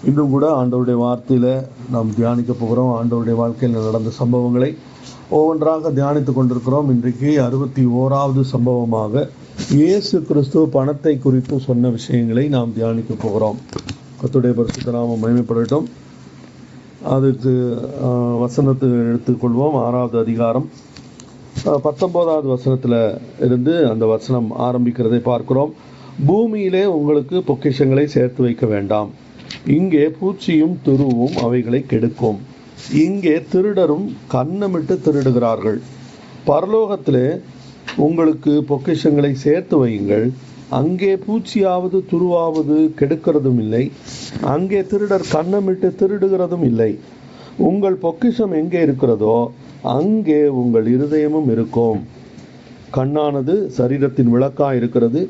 இன்னும் கூட ஆண்டவருடைய வார்த்தையில் நாம் தியானிக்க போகிறோம். ஆண்டவருடைய வாழ்க்கையில் நடந்த சம்பவங்களை ஒவ்வொன்றாக தியானித்து கொண்டிருக்கிறோம். இன்றைக்கு 61வது சம்பவமாக இயேசு கிறிஸ்து பணத்தை குறித்து சொன்ன விஷயங்களை நாம் தியானிக்க போகிறோம். கர்த்தருடைய பரிசுத்த நாமம் மகிமைப்படட்டும். அதுக்கு வசனத்தை எடுத்துக்கொள்வோம். 6வது அதிகாரம் 19வது வசனத்தில் இருந்து அந்த வசனம் ஆரம்பிக்கிறதை பார்க்கிறோம். பூமியிலே உங்களுக்கு பொக்கிஷங்களை சேர்த்து வைக்க வேண்டாம், இங்கே பூச்சியும் துருவும் அவைகளை கெடுக்கும், இங்கே திருடரும் கன்னமிட்டு திருடுகிறார்கள். பரலோகத்திலே உங்களுக்கு பொக்கிஷங்களை சேர்த்து வையுங்கள், அங்கே பூச்சியாவது துருவாவது கெடுக்கிறதும் இல்லை, அங்கே திருடர் கன்னமிட்டு திருடுகிறதும் இல்லை. உங்கள் பொக்கிஷம் எங்கே இருக்கிறதோ அங்கே உங்கள் இருதயமும் இருக்கும். கண்ணானது சரீரத்தின் விளக்காய் இருக்கிறது.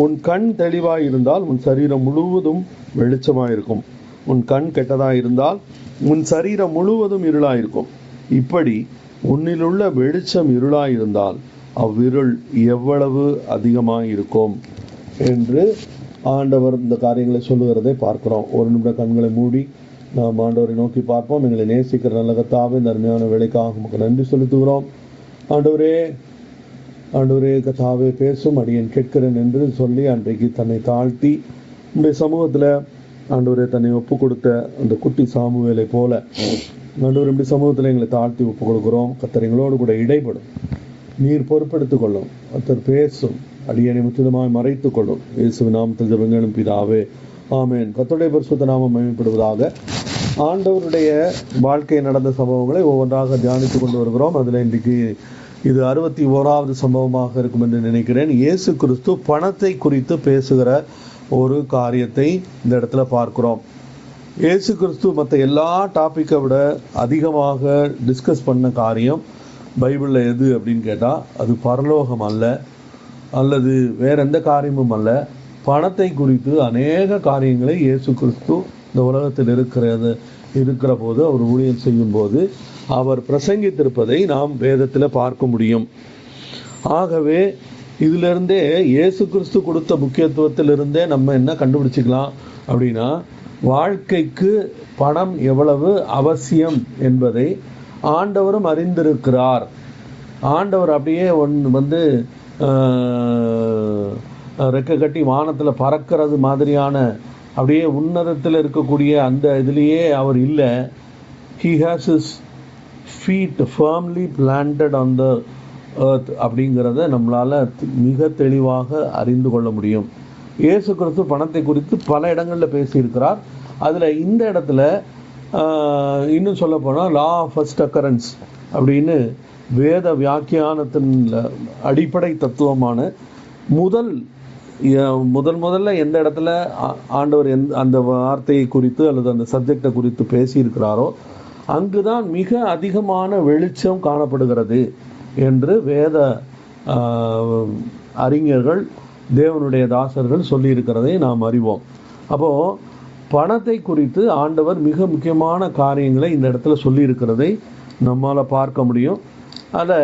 உன் கண் தெளிவாய் இருந்தால் உன் சரீரம் முழுவதும் வெளிச்சமாயிருக்கும். உன் கண் கெட்டதாய் இருந்தால் உன் சரீரம் முழுவதும் இருளாயிருக்கும். இப்படி உன்னிலுள்ள வெளிச்சம் இருளாயிருந்தால் அவ்விருள் எவ்வளவு அதிகமாயிருக்கும் என்று ஆண்டவர் இந்த காரியங்களை சொல்லுகிறதை பார்க்கிறோம். ஒரு நிமிடம் கண்களை மூடி நாம் ஆண்டவரை நோக்கி பார்ப்போம். எங்களை நேசிக்கிற நல்ல கர்த்தாவே, இந்த அருமையான வேலைக்காக உங்களுக்கு நன்றி செலுத்துகிறோம். ஆண்டவரே கர்த்தாவே, பேசும் அடியேன் கேட்கிறேன் என்று சொல்லி அன்றைக்கு தன்னை தாழ்த்தி இந்த சமூகத்தில் ஆண்டவரே தன்னை ஒப்பு கொடுத்த அந்த குட்டி சாமுவேலை போல ஆண்டவர் இப்படி சமூகத்தில் எங்களை தாழ்த்தி ஒப்பு கொடுக்குறோம். கர்த்தர் எங்களோடு கூட இடைப்படும், நீர் பொறுப்பெடுத்துக் கொள்ளும். கர்த்தர் பேசும், அடியேனை முற்றிலுமாய் மறைத்துக் கொள்ளும். இயேசுவின் நாமத்தில் ஜெபங்களும் பிதாவே, ஆமென். கர்த்தருடைய பரிசுத்த நாமம் மகிமைப்படுவதாக. ஆண்டவருடைய வாழ்க்கை நடந்த சம்பவங்களை ஒவ்வொன்றாக தியானித்து கொண்டு வருகிறோம். அதில் இன்றைக்கு இது 61வது சம்பவமாக இருக்கும் என்று நினைக்கிறேன். இயேசு கிறிஸ்து பணத்தை குறித்து பேசுகிற ஒரு காரியத்தை இந்த இடத்துல பார்க்கிறோம். இயேசு கிறிஸ்து மற்ற எல்லா டாப்பிக்கை விட அதிகமாக டிஸ்கஸ் பண்ண காரியம் பைபிளில் எது அப்படின்னு கேட்டால் அது பரலோகம் அல்ல, அல்லது வேற எந்த காரியமும் அல்ல. பணத்தை குறித்து அநேக காரியங்களை இயேசு கிறிஸ்து இந்த உலகத்தில் இருக்கிற போது அவர் ஊழியம் செய்யும் போது அவர் பிரசங்கித்திருப்பதை நாம் வேதத்தில் பார்க்க முடியும். ஆகவே இதிலிருந்தே இயேசு கிறிஸ்து கொடுத்த முக்கியத்துவத்திலிருந்தே நம்ம என்ன கண்டுபிடிச்சிக்கலாம் அப்படின்னா, வாழ்க்கைக்கு பணம் எவ்வளவு அவசியம் என்பதை ஆண்டவரும் அறிந்திருக்கிறார். ஆண்டவர் அப்படியே ரெக்க கட்டி வானத்தில் பறக்கிறது மாதிரியான அப்படியே உன்னதத்தில் இருக்கக்கூடிய அந்த இதுலேயே அவர் இல்லை. He has his feet firmly planted on the earth அப்படிங்கிறத நம்மளால் மிக தெளிவாக அறிந்து கொள்ள முடியும். இயேசு கிறிஸ்து பணத்தை குறித்து பல இடங்களில் பேசியிருக்கிறார். அதில் இந்த இடத்துல இன்னும் சொல்ல போனால் லா ஆஃப் ஃபர்ஸ்ட் அக்கரன்ஸ் அப்படின்னு வேத வியாக்கியானத்தின் அடிப்படை தத்துவமான முதல்ல எந்த இடத்துல ஆண்டவர் அந்த வார்த்தையை குறித்து அல்லது அந்த சப்ஜெக்டை குறித்து பேசியிருக்கிறாரோ அங்குதான் மிக அதிகமான வெளிச்சம் காணப்படுகிறது என்று வேத அறிஞர்கள், தேவனுடைய தாசர்கள் சொல்லியிருக்கிறதை நாம் அறிவோம். அப்போது பணத்தை குறித்து ஆண்டவர் மிக முக்கியமான காரியங்களை இந்த இடத்துல சொல்லியிருக்கிறதை நம்மால் பார்க்க முடியும். அதை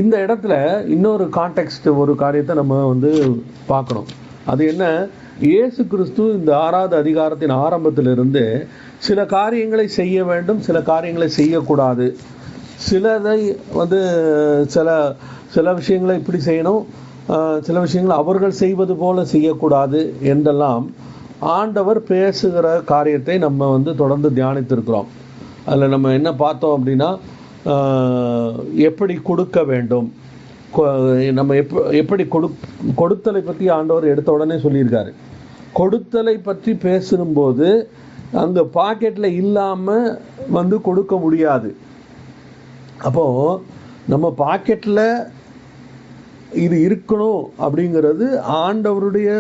இந்த இடத்துல இன்னொரு கான்டெக்ஸ்ட், ஒரு காரியத்தை நம்ம பார்க்கணும். அது என்ன, இயேசு கிறிஸ்து இந்த 6வது அதிகாரத்தின் ஆரம்பத்திலிருந்து சில காரியங்களை செய்ய வேண்டும், சில காரியங்களை செய்யக்கூடாது, சிலதை சில விஷயங்களை இப்படி செய்யணும், சில விஷயங்களை அவர்கள் செய்வது போல செய்யக்கூடாது என்றெல்லாம் ஆண்டவர் பேசுகிற காரியத்தை நம்ம தொடர்ந்து தியானித்திருக்கிறோம். அதில் நம்ம என்ன பார்த்தோம் அப்படின்னா, எப்படி கொடுக்க வேண்டும், நம்ம எப்படி கொடுத்தலை பற்றி ஆண்டவர் எடுத்த உடனே சொல்லியிருக்காரு. கொடுத்தலை பற்றி பேசும்போது அந்த பாக்கெட்டில் இல்லாமல் கொடுக்க முடியாது. அப்போது நம்ம பாக்கெட்டில் இது இருக்கணும் அப்படிங்கிறது ஆண்டவருடைய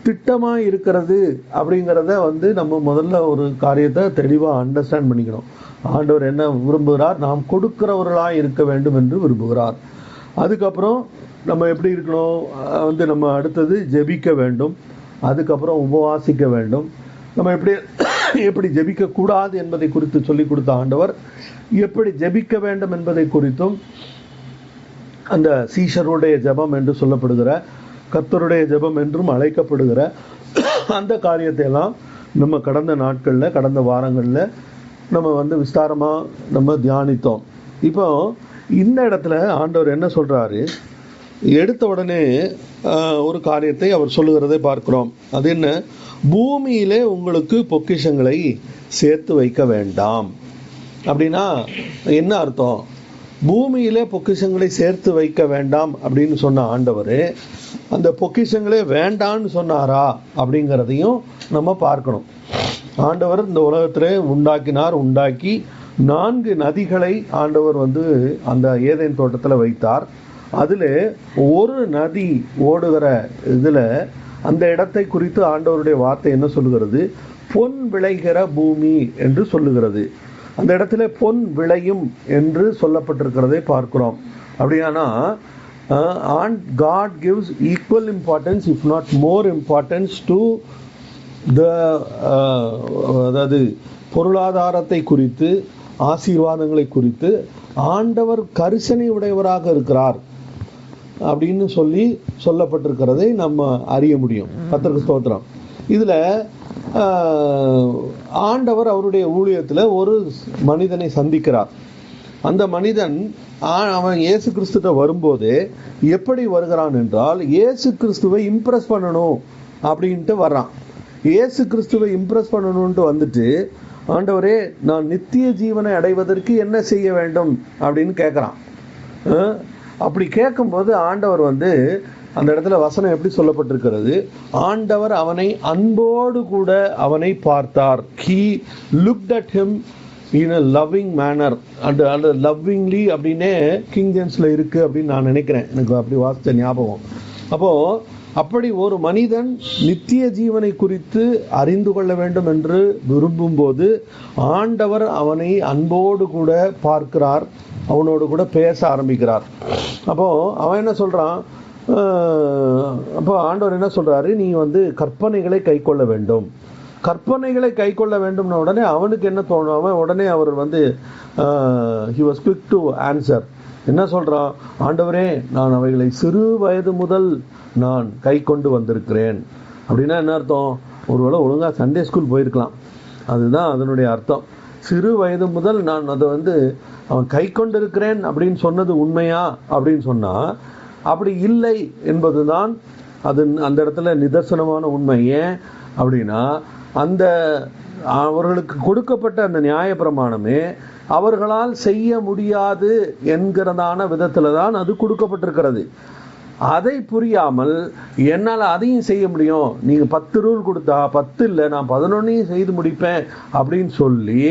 திட்டமாக இருக்கிறது அப்படிங்கிறத நம்ம முதல்ல ஒரு காரியத்தை தெளிவாக அண்டர்ஸ்டாண்ட் பண்ணிக்கணும். ஆண்டவர் என்ன விரும்புகிறார், நாம் கொடுக்கிறவர்களாக இருக்க வேண்டும் என்று விரும்புகிறார். அதுக்கப்புறம் நம்ம எப்படி இருக்கணும், நம்ம அடுத்தது ஜெபிக்க வேண்டும், அதுக்கப்புறம் உபவாசிக்க வேண்டும். நம்ம எப்படி ஜெபிக்கக்கூடாது என்பதை குறித்து சொல்லிக் கொடுத்த ஆண்டவர் எப்படி ஜெபிக்க வேண்டும் என்பதை குறித்தும் அந்த சீஷருடைய ஜெபம் என்று சொல்லப்படுகிற, கர்த்தருடைய ஜெபம் என்றும் அழைக்கப்படுகிற அந்த காரியத்தை எல்லாம் நம்ம கடந்த நாட்களில், கடந்த வாரங்களில் நம்ம விஸ்தாரமாக நம்ம தியானித்தோம். இப்போ இந்த இடத்துல ஆண்டவர் என்ன சொல்கிறாரு, எடுத்த உடனே ஒரு காரியத்தை அவர் சொல்லுகிறதை பார்க்கிறோம். அது என்ன? பூமியிலே உங்களுக்கு பொக்கிஷங்களை சேர்த்து வைக்க வேண்டாம். அப்படின்னா என்ன அர்த்தம்? பூமியிலே பொக்கிஷங்களை சேர்த்து வைக்க வேண்டாம் அப்படின்னு சொன்ன ஆண்டவர் அந்த பொக்கிஷங்களே வேண்டான்னு சொன்னாரா அப்படிங்கிறதையும் நம்ம பார்க்கணும். ஆண்டவர் இந்த உலகத்திலே உண்டாக்கி 4 நதிகளை ஆண்டவர் அந்த ஏதேன் தோட்டத்தில் வைத்தார். அதில் ஒரு நதி ஓடுகிற இதில் அந்த இடத்தை குறித்து ஆண்டவருடைய வார்த்தை என்ன சொல்லுகிறது? பொன் விளைகிற பூமி என்று சொல்லுகிறது. அந்த இடத்துல பொன் விளையும் என்று சொல்லப்பட்டிருக்கிறதை பார்க்கிறோம். அப்படியானா God gives equal importance, if not more importance, to the அதாவது பொருளாதாரத்தை குறித்து, ஆசீர்வாதங்களை குறித்து ஆண்டவர் கரிசனை உடையவராக இருக்கிறார் அப்படின்னு சொல்லப்பட்டிருக்கிறதை நம்ம அறிய முடியும். கர்த்தருக்கு ஸ்தோத்திரம். இதில் ஆண்டவர் அவருடைய ஊழியத்தில் ஒரு மனிதனை சந்திக்கிறார். அந்த மனிதன் அவன் இயேசு கிறிஸ்துட்ட வரும்போது எப்படி வருகிறான் என்றால், இயேசு கிறிஸ்துவை இம்ப்ரெஸ் பண்ணணும் அப்படின்ட்டு வர்றான். இயேசு கிறிஸ்துவை இம்ப்ரெஸ் பண்ணணுன்ட்டு வந்துட்டு, ஆண்டவரே நான் நித்திய ஜீவனை அடைவதற்கு என்ன செய்ய வேண்டும் அப்படின்னு கேட்குறான். அப்படி கேட்கும்போது ஆண்டவர் அந்த இடத்துல வசனம் எப்படி சொல்லப்பட்டிருக்கிறது? ஆண்டவர் அவனை அன்போடு கூட அவனை பார்த்தார். He looked at him in a loving manner. and lovingly அப்படின்னே கிங் ஜேம்ஸ்ல இருக்கு அப்படின்னு நான் நினைக்கிறேன். எனக்கு அப்படி வாசித்த ஞாபகம். அப்படி ஒரு மனிதன் நித்திய ஜீவனை குறித்து அறிந்து கொள்ள வேண்டும் என்று விரும்பும்போது ஆண்டவர் அவனை அன்போடு கூட பார்க்கிறார், அவனோடு கூட பேச ஆரம்பிக்கிறார். அவன் என்ன சொல்றான்? ஆண்டவர் என்ன சொல்றாரு? நீ கற்பனைகளை கை கொள்ள வேண்டும். கற்பனைகளை கை கொள்ள வேண்டும்னு உடனே அவனுக்கு என்ன தோணும்? அவர் he was quick to answer. என்ன சொல்றான்? ஆண்டவரே நான் அவைகளை சிறு வயது முதல் நான் கை கொண்டு வந்திருக்கிறேன். அப்படின்னா என்ன அர்த்தம்? ஒருவேளை ஒழுங்காக சண்டே ஸ்கூல் போயிருக்கலாம். அதுதான் அதனுடைய அர்த்தம். சிறு வயது முதல் நான் அதை அவன் கை கொண்டிருக்கிறேன் அப்படின்னு சொன்னது உண்மையா அப்படின்னு சொன்னா அப்படி இல்லை என்பதுதான் அது அந்த இடத்துல நிதர்சனமான உண்மை. ஏன் அப்படின்னா அவர்களுக்கு கொடுக்கப்பட்ட அந்த நியாயப்பிரமாணமே அவர்களால் செய்ய முடியாது என்கிறதான விதத்துல தான் அது கொடுக்கப்பட்டிருக்கிறது. அதை புரியாமல் என்னால் அதையும் செய்ய முடியும், நீங்க 10 ரூல் கொடுத்தா 10 இல்லை நான் 11 செய்து முடிப்பேன் அப்படின்னு சொல்லி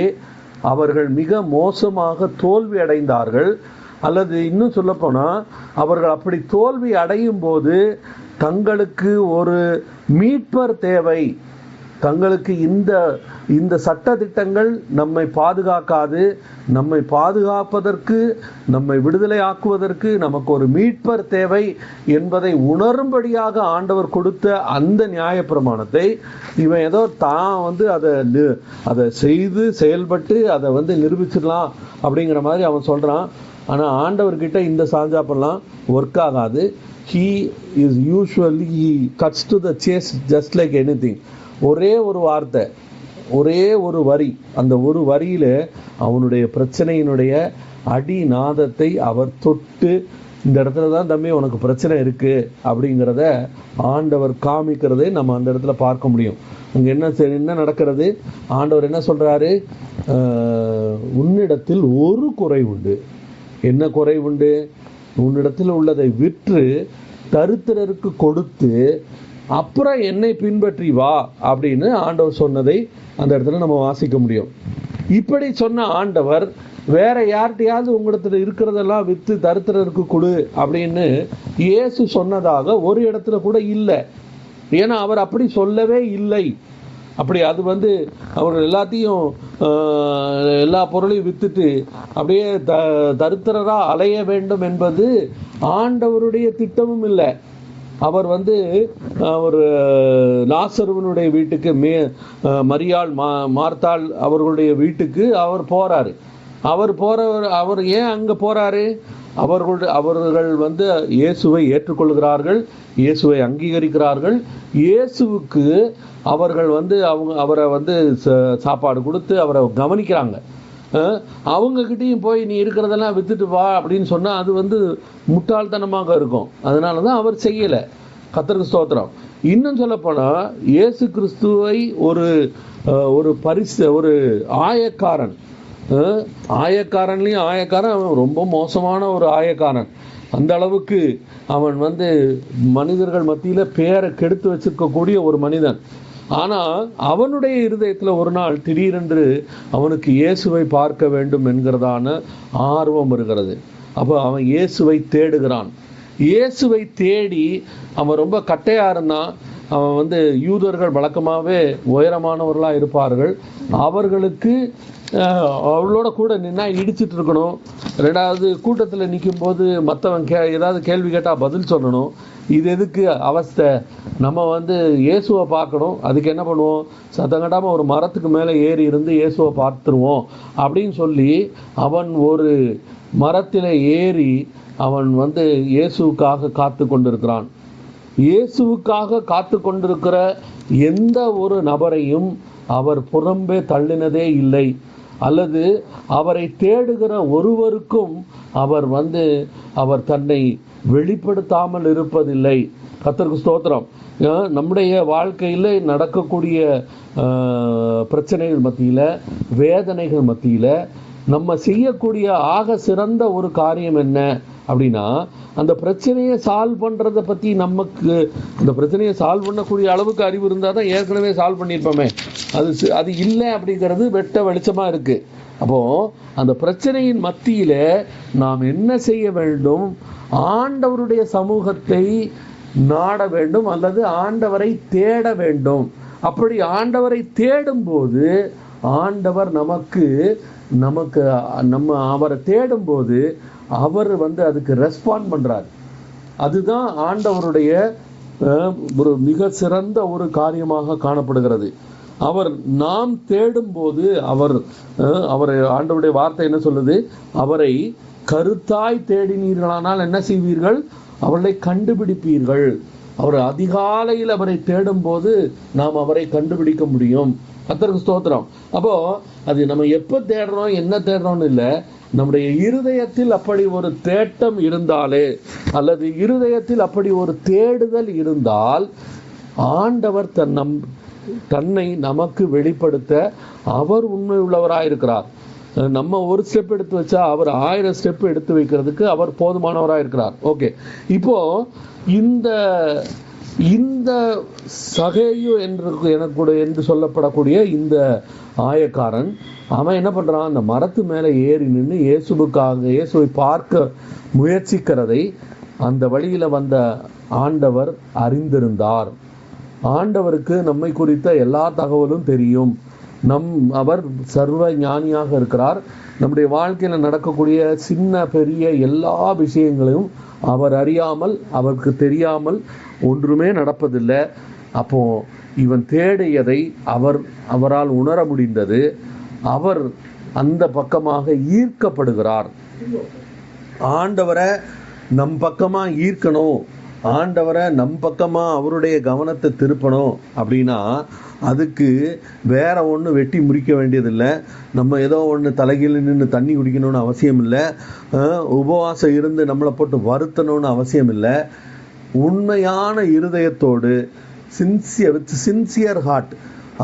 அவர்கள் மிக மோசமாக தோல்வி அடைந்தார்கள். அல்லது இன்னும் சொல்லப்போனால் அவர்கள் அப்படி தோல்வி அடையும் போது தங்களுக்கு ஒரு மீட்பர் தேவை, தங்களுக்கு இந்த சட்ட திட்டங்கள் நம்மை பாதுகாக்காது, நம்மை பாதுகாப்பதற்கு, நம்மை விடுதலை ஆக்குவதற்கு நமக்கு ஒரு மீட்பர் தேவை என்பதை உணரும்படியாக ஆண்டவர் கொடுத்த அந்த நியாயப்பிரமாணத்தை இவன் ஏதோ தான் அதை செய்து செயல்பட்டு அதை நிரூபிச்சிடலாம் அப்படிங்கிற மாதிரி அவன் சொல்றான். ஆனால் ஆண்டவர்கிட்ட இந்த சாஞ்சாப்பெல்லாம் ஒர்க் ஆகாது. He cuts to the chase just like anything. ஒரே ஒரு வார்த்தை, ஒரே ஒரு வரி, அந்த ஒரு வரியில அவனுடைய பிரச்சனையினுடைய அடிநாதத்தை அவர் தொட்டு, இந்த இடத்துல தான் தம்பி உனக்கு பிரச்சனை இருக்கு அப்படிங்கிறத ஆண்டவர் காமிக்கிறதை நம்ம அந்த இடத்துல பார்க்க முடியும். அங்க என்ன நடக்கிறது? ஆண்டவர் என்ன சொல்றாரு? உன்னிடத்தில் ஒரு குறை உண்டு. என்ன குறை உண்டு? உன்னிடத்தில் உள்ளதை விற்று தரித்திரருக்கு கொடுத்து அப்புறம் என்னை பின்பற்றி வா அப்படின்னு ஆண்டவர் சொன்னதை அந்த இடத்துல நம்ம வாசிக்க முடியும். இப்படி சொன்ன ஆண்டவர் வேற யார்கிட்டையாவது உங்களிடத்துல இருக்கிறதெல்லாம் விற்று தரித்திரருக்கு கொடு அப்படின்னு இயேசு சொன்னதாக ஒரு இடத்துல கூட இல்லை. ஏன்னா அவர் அப்படி சொல்லவே இல்லை. அப்படி அது அவர்கள் எல்லாத்தையும் எல்லா பொருளையும் வித்துட்டு அப்படியே தரித்திரரா அலைய வேண்டும் என்பது ஆண்டவருடைய திட்டமும் இல்லை. அவர் அவர் லாசருவனுடைய வீட்டுக்கு மரியாள் மார்த்தாள் அவர்களுடைய வீட்டுக்கு அவர் போறாரு. அவர் ஏன் அங்கே போகிறாரு? அவர்கள் வந்து இயேசுவை ஏற்றுக்கொள்கிறார்கள், இயேசுவை அங்கீகரிக்கிறார்கள். இயேசுவுக்கு அவர்கள் வந்து அவரை வந்து சாப்பாடு கொடுத்து அவரை கவனிக்கிறாங்க. அவங்கக்கிட்டையும் போய் நீ இருக்கிறதெல்லாம் விற்றுட்டு வா அப்படின்னு சொன்னால் அது வந்து முட்டாள்தனமாக இருக்கும். அதனால தான் அவர் செய்யலை. கர்த்தருக்கு ஸ்தோத்திரம். இன்னும் சொல்லப்போனால் இயேசு கிறிஸ்துவை ஒரு ஆயக்காரன், ஆயக்காரன்லேயும் ஆயக்காரன், அவன் ரொம்ப மோசமான ஒரு ஆயக்காரன். அந்த அளவுக்கு அவன் வந்து மனிதர்கள் மத்தியில் பேரை கெடுத்து வச்சிருக்கக்கூடிய ஒரு மனிதன். ஆனால் அவனுடைய இருதயத்தில் ஒரு நாள் திடீரென்று அவனுக்கு இயேசுவை பார்க்க வேண்டும் என்கிறதான ஆர்வம் இருக்கிறது. அப்போ அவன் இயேசுவை தேடுகிறான். இயேசுவை தேடி அவன் ரொம்ப கட்டையாக இருந்தான். அவன் வந்து யூதர்கள் வழக்கமாகவே உயரமானவர்களாக இருப்பார்கள். அவர்களுக்கு அவளோட கூட நின்னா இடிச்சிட்டு இருக்கணும். ரெண்டாவது கூட்டத்தில் நிற்கும் போது மற்றவன் ஏதாவது கேள்வி கேட்டால் பதில் சொல்லணும். இது எதுக்கு அவஸ்தை? நம்ம வந்து இயேசுவை பார்க்கணும். அதுக்கு என்ன பண்ணுவோம்? சத்தம் கட்டாமல் ஒரு மரத்துக்கு மேலே ஏறி இருந்து இயேசுவை பார்த்துருவோம் அப்படின்னு சொல்லி அவன் ஒரு மரத்தில் ஏறி அவன் வந்து இயேசுவுக்காக காத்து கொண்டிருக்கிறான். இயேசுவுக்காக காத்து கொண்டிருக்கிற எந்த ஒரு நபரையும் அவர் புறம்பே தள்ளினதே இல்லை, அல்லது அவரை தேடுகிற ஒருவருக்கும் அவர் தன்னை வெளிப்படுத்தாமல் இருப்பதில்லை. கர்த்தருக்கு ஸ்தோத்திரம். நம்முடைய வாழ்க்கையில் நடக்கக்கூடிய பிரச்சனைகள் மத்தியில், வேதனைகள் மத்தியில் நம்ம செய்யக்கூடிய ஆக சிறந்த ஒரு காரியம் என்ன அப்படின்னா, அந்த பிரச்சனையை சால்வ் பண்ணுறதை பற்றி நமக்கு அந்த பிரச்சனையை சால்வ் பண்ணக்கூடிய அளவுக்கு அறிவு இருந்தால் தான் ஏற்கனவே சால்வ் பண்ணியிருப்போமே. அது இல்லை அப்படிங்கிறது வெட்ட வெளிச்சமாக இருக்குது. அப்போது அந்த பிரச்சனையின் மத்தியில் நாம் என்ன செய்ய வேண்டும்? ஆண்டவருடைய சமூகத்தை நாட வேண்டும், அல்லது ஆண்டவரை தேட வேண்டும். அப்படி ஆண்டவரை தேடும்போது ஆண்டவர் நம்ம அவரை தேடும்போது அவர் அதுக்கு ரெஸ்பாண்ட் பண்ணுறார். அதுதான் ஆண்டவருடைய ஒரு மிக சிறந்த ஒரு காரியமாக காணப்படுகிறது. நாம் தேடும்போது அவரை ஆண்டவருடைய வார்த்தை என்ன சொல்லுது? அவரை கருத்தாய் தேடினீர்களானால் என்ன செய்வீர்கள்? அவரை கண்டுபிடிப்பீர்கள். அவர் அதிகாலையில் அவரை தேடும்போது நாம் அவரை கண்டுபிடிக்க முடியும். கர்த்தருக்கு ஸ்தோத்திரம். அப்போ அது நம்ம எப்போ தேடுறோம், என்ன தேடுறோம்னு இல்லை, நம்முடைய இருதயத்தில் அப்படி ஒரு தேட்டம் இருந்தாலே, அல்லது இருதயத்தில் அப்படி ஒரு தேடுதல் இருந்தால் ஆண்டவர் தன்னை நமக்கு வெளிப்படுத்த அவர் உண்மை உள்ளவராயிருக்கிறார். நம்ம ஒரு ஸ்டெப் எடுத்து வச்சா அவர் 1000 ஸ்டெப் எடுத்து வைக்கிறதுக்கு அவர் போதுமானவராக இருக்கிறார். ஓகே, இப்போ இந்த சகேயு என்று சொல்லப்படக்கூடிய இந்த ஆயக்காரன் அவன் என்ன பண்றான்? அந்த மரத்து மேலே ஏறி நின்று இயேசுவை பார்க்க முயற்சிக்கிறதை அந்த வழியில வந்த ஆண்டவர் அறிந்திருந்தார். ஆண்டவருக்கு நம்மை குறித்த எல்லா தகவலும் தெரியும். அவர் சர்வ ஞானியாக இருக்கிறார். நம்முடைய வாழ்க்கையில் நடக்கக்கூடிய சின்ன பெரிய எல்லா விஷயங்களையும் அவர் அறியாமல், அவருக்கு தெரியாமல் ஒன்றுமே நடப்பதில்லை. அப்போ இவன் தேடியதை அவரால் உணர முடிந்தது. அவர் அந்த பக்கமாக ஈர்க்கப்படுகிறார். ஆண்டவரை நம் பக்கமாக ஈர்க்கணும், ஆண்டவரை நம் பக்கமாக அவருடைய கவனத்தை திருப்பணும் அப்படின்னா அதுக்கு வேற ஒன்று வெட்டி முறிக்க வேண்டியதில்லை. நம்ம ஏதோ ஒன்று தலைகீழ் நின்று தண்ணி குடிக்கணும்னு அவசியம் இல்லை. உபவாசம் இருந்து நம்மளை போட்டு வருத்தணும்னு அவசியம் இல்லை. உண்மையான இருதயத்தோடு சின்சியர் ஹார்ட்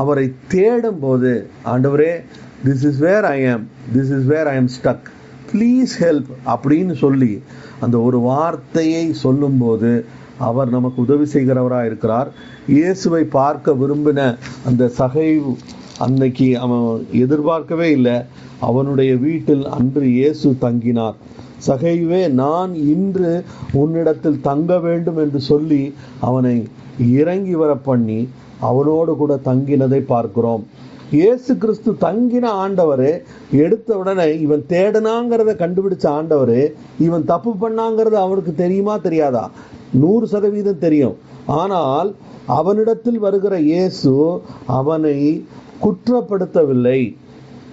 அவரை தேடும் போது, ஆண்டவரே, this is where I am stuck, please help அப்படின்னு சொல்லி அந்த ஒரு வார்த்தையை சொல்லும்போது அவர் நமக்கு உதவி செய்கிறவராக இருக்கிறார். இயேசுவை பார்க்க விரும்பின அந்த சகேயு அன்னைக்கு அவன் எதிர்பார்க்கவே இல்லை. அவனுடைய வீட்டில் அன்று இயேசு தங்கினார். சகேயுவே, நான் இன்று உன்னிடத்தில் தங்க வேண்டும் என்று சொல்லி அவனை இறங்கி வர பண்ணி அவனோடு கூட தங்கினதை பார்க்கிறோம். இயேசு கிறிஸ்து தங்கின ஆண்டவரே, எடுத்த உடனே இவன் தேடனாங்கிறத கண்டுபிடிச்ச ஆண்டவரே, இவன் தப்பு பண்ணாங்கிறது அவனுக்கு தெரியுமா தெரியாதா? 100% தெரியும். ஆனால் அவனிடத்தில் வருகிற இயேசு அவனை குற்றப்படுத்தவில்லை.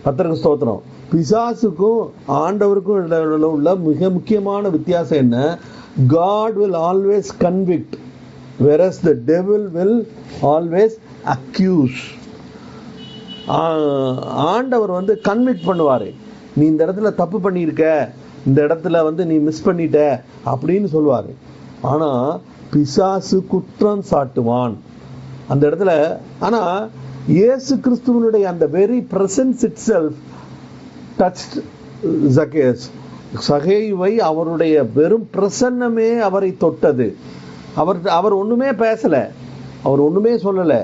கர்த்தருக்கு ஸ்தோத்திரம். பிசாசுக்கும் ஆண்டவருக்கும் உள்ள மிக முக்கியமான வித்தியாசம் என்ன? God will always convict, whereas the devil will always accuse. ஆண்டவர் வந்து கன்விக்ட் பண்ணுவார். நீ இந்த இடத்துல தப்பு பண்ணியிருக்க, இந்த இடத்துல வந்து நீ மிஸ் பண்ணிட்ட அப்படின்னு சொல்லுவார். ஆனால் பிசாசு குற்றம் சாட்டுவான் அந்த இடத்துல. ஆனால் இயேசு கிறிஸ்துவனுடைய அந்த very presence itself touched Zacchaeus. சகேயுவை அவருடைய வெறும் பிரசன்னமே அவரை தொட்டது. அவர் ஒன்றுமே பேசலை, அவர் ஒன்றுமே சொல்லலை.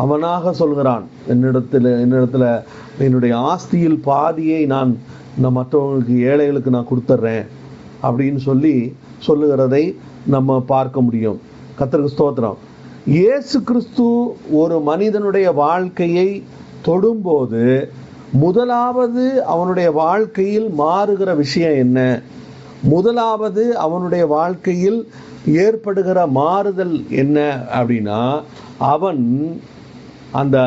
அவனாக சொல்கிறான், என்னிடத்துல என்னுடைய ஆஸ்தியில் பாதியை நான் மற்றவங்களுக்கு ஏழைகளுக்கு நான் கொடுத்துட்றேன் அப்படின்னு சொல்லுகிறதை நம்ம பார்க்க முடியும். கர்த்தருக்கு ஸ்தோத்திரம். இயேசு கிறிஸ்து ஒரு மனிதனுடைய வாழ்க்கையை தொடும்போது முதலாவது அவனுடைய வாழ்க்கையில் மாறுகிற விஷயம் என்ன? முதலாவது அவனுடைய வாழ்க்கையில் ஏற்படுகிற மாறுதல் என்ன அப்படின்னா, அவன் அந்த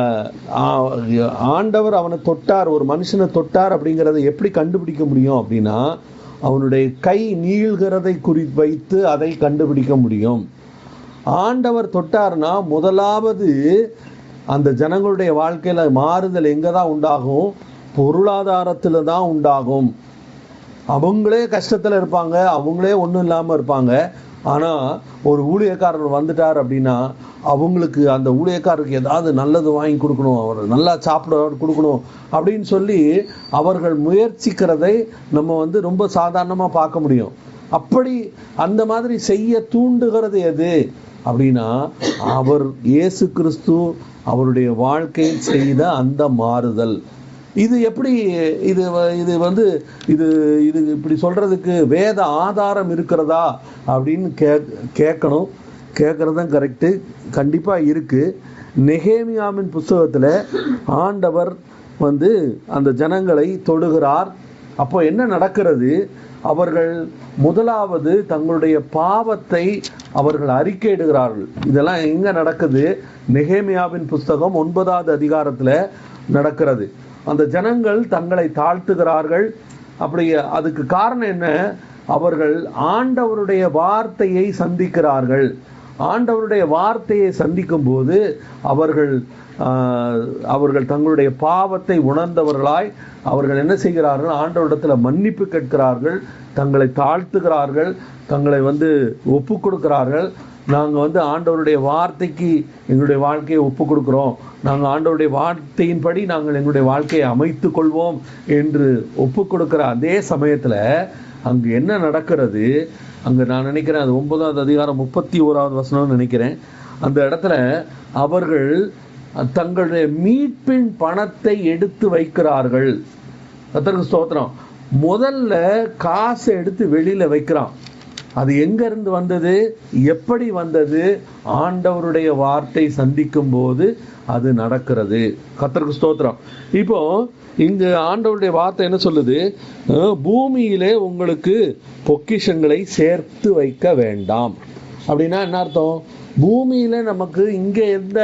ஆண்டவர் அவனை தொட்டார், ஒரு மனுஷனை தொட்டார் அப்படிங்கிறத எப்படி கண்டுபிடிக்க முடியும் அப்படின்னா, அவனுடைய கை நீள்கிறதை வைத்து அதை கண்டுபிடிக்க முடியும். ஆண்டவர் தொட்டார்னா முதலாவது அந்த ஜனங்களுடைய வாழ்க்கையில் மாறுதல் எங்கே தான் உண்டாகும்? பொருளாதாரத்தில் தான் உண்டாகும். அவங்களே கஷ்டத்தில் இருப்பாங்க, அவங்களே ஒன்றும் இல்லாமல் இருப்பாங்க. ஆனால் ஒரு ஊழியக்காரர் வந்துட்டார் அப்படின்னா அவங்களுக்கு அந்த ஊழியக்காரருக்கு ஏதாவது நல்லது வாங்கி கொடுக்கணும், அவர் நல்லா சாப்பிட கொடுக்கணும் அப்படின்னு சொல்லி அவர்கள் முயற்சிக்கிறதை நம்ம வந்து ரொம்ப சாதாரணமாக பார்க்க முடியும். அப்படி அந்த மாதிரி செய்ய தூண்டுகிறது எது அப்படின்னா, அவர் இயேசு கிறிஸ்து அவருடைய வாழ்க்கையில் செய்த அந்த மாறுதல். இது எப்படி இது இப்படி சொல்றதுக்கு வேத ஆதாரம் இருக்கிறதா அப்படின்னு கேட்கணும். கேட்கறது தான் கரெக்டு. கண்டிப்பாக இருக்கு. நெகேமியாவின் புஸ்தகத்தில் ஆண்டவர் வந்து அந்த ஜனங்களை தொடுகிறார். அப்போ என்ன நடக்கிறது? அவர்கள் முதலாவது தங்களுடைய பாவத்தை அவர்கள் அறிக்கையிடுகிறார்கள். இதெல்லாம் எங்க நடக்குது? நெகேமியாவின் புஸ்தகம் 9வது அதிகாரத்தில் நடக்கிறது. அந்த ஜனங்கள் தங்களை தாழ்த்துகிறார்கள். அப்படி அதுக்கு காரணம் என்ன? அவர்கள் ஆண்டவருடைய வார்த்தையை சந்திக்கிறார்கள். ஆண்டவருடைய வார்த்தையை சந்திக்கும் போது அவர்கள் தங்களுடைய பாவத்தை உணர்ந்தவர்களாய் அவர்கள் என்ன செய்கிறார்கள்? ஆண்டவரிடத்தில் மன்னிப்பு கேட்கிறார்கள், தங்களை தாழ்த்துகிறார்கள், தங்களை வந்து ஒப்பு கொடுக்கிறார்கள். நாங்கள் ஆண்டவருடைய வார்த்தைக்கு எங்களுடைய வாழ்க்கையை ஒப்பு கொடுக்குறோம், நாங்கள் ஆண்டவருடைய வார்த்தையின்படி நாங்கள் எங்களுடைய வாழ்க்கையை அமைத்து கொள்வோம் என்று ஒப்பு கொடுக்குற அதே சமயத்தில் அங்கு என்ன நடக்கிறது? அங்கே நான் நினைக்கிறேன் அது 9வது அதிகாரம் 31வது வசனம்னு நினைக்கிறேன். அந்த இடத்துல அவர்கள் தங்களுடைய மீட்பின் பணத்தை எடுத்து வைக்கிறார்கள். கர்த்தருக்கு ஸ்தோத்திரம். முதல்ல காசை எடுத்து வெளியில் வைக்கிறான். அது எங்கிருந்து வந்தது? எப்படி வந்தது? ஆண்டவருடைய வார்த்தை சந்திக்கும் போது அது நடக்கிறது. கர்த்தருக்கு ஸ்தோத்திரம். இப்போ இங்கு ஆண்டவருடைய வார்த்தை என்ன சொல்லுது? பூமியிலே உங்களுக்கு பொக்கிஷங்களை சேர்த்து வைக்க வேண்டாம். அப்படின்னா என்ன அர்த்தம்? பூமியில நமக்கு இங்கே எந்த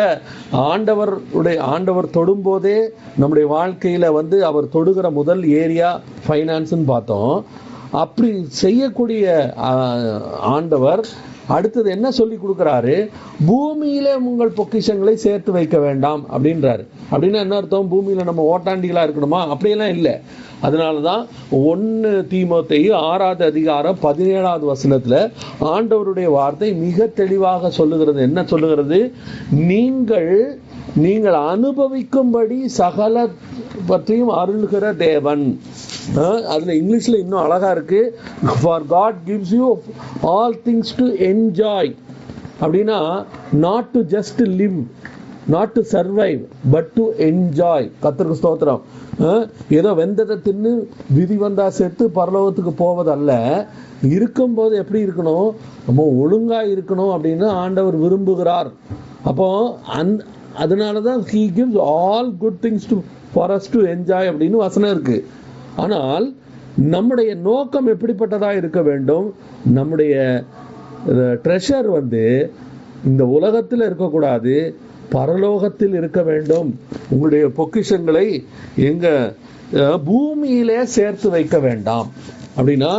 ஆண்டவர் தொடும்போதே நம்முடைய வாழ்க்கையில அவர் தொடுகிற முதல் ஏரியா ஃபைனான்ஸ்ன்னு பார்த்தோம். அப்படி செய்யக்கூடிய ஆண்டவர் அடுத்தது என்ன சொல்லி கொடுக்குறாரு? பூமியிலே உங்கள் பொக்கிஷங்களை சேர்த்து வைக்க வேண்டாம் அப்படின்றாரு. அப்படின்னா என்ன அர்த்தம்? பூமியில நம்ம ஓட்டாண்டிகளா இருக்கணுமா? அப்படியெல்லாம் இல்லை. அதனாலதான் 1 தீமோத்தேயு 6வது அதிகாரம் 17வது வசனத்துல ஆண்டவருடைய வார்த்தை மிக தெளிவாக சொல்லுகிறது. என்ன சொல்லுகிறது? நீங்கள் அனுபவிக்கும்படி சகல பற்றியும் அருள்கிற தேவன். அதுல இங்கிலீஷ்ல இன்னும் அழகா இருக்கு, for God gives you all things to enjoy. அப்படின்னா not to just live, not to survive, but to enjoy. கர்த்தருக்கு ஸ்தோத்திரம். ஏதோ வெந்ததை தின்னு விதி வந்தா சேர்த்து பரலோகத்துக்கு போவதல்ல. இருக்கும்போது எப்படி இருக்கணும்? நம்ம ஒழுங்கா இருக்கணும் அப்படின்னு ஆண்டவர் விரும்புகிறார். அப்போ அதனாலதான் he gives all good things for us to enjoy அப்படின்னு வசனம் இருக்கு. ஆனால் நம்முடைய நோக்கம் எப்படிப்பட்டதா இருக்க வேண்டும்? நம்முடைய ட்ரெஷர் இந்த உலகத்தில் இருக்கக்கூடாது, பரலோகத்தில் இருக்க வேண்டும். உங்களுடைய பொக்கிஷங்களை எங்க பூமியிலே சேர்த்து வைக்க வேண்டாம். அப்படின்னா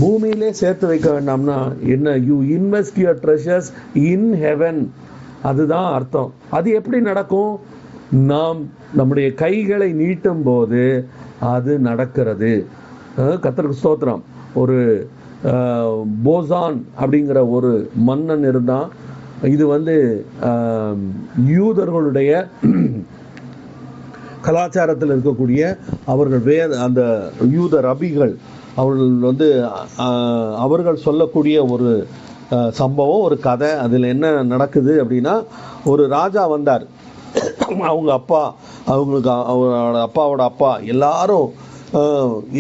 பூமியிலே சேர்த்து வைக்க வேண்டாம்னா என்ன? You invest your treasures in heaven, அதுதான் அர்த்தம். அது எப்படி நடக்கும்? நாம் நம்முடைய கைகளை நீட்டும் போது அது நடக்கிறது. கர்த்தருக்கு ஸ்தோத்திரம். ஒரு போசான் அப்படிங்கிற ஒரு மன்னன் இருந்தான். இது யூதர்களுடைய கலாச்சாரத்தில் இருக்கக்கூடிய அவர்கள் அந்த யூத ரபிகள் அவர்கள் அவர்கள் சொல்லக்கூடிய ஒரு சம்பவம், ஒரு கதை. அதில் என்ன நடக்குது அப்படின்னா, ஒரு ராஜா வந்தார். அவங்க அப்பா, அவரோட அப்பாவோட அப்பா எல்லாரும்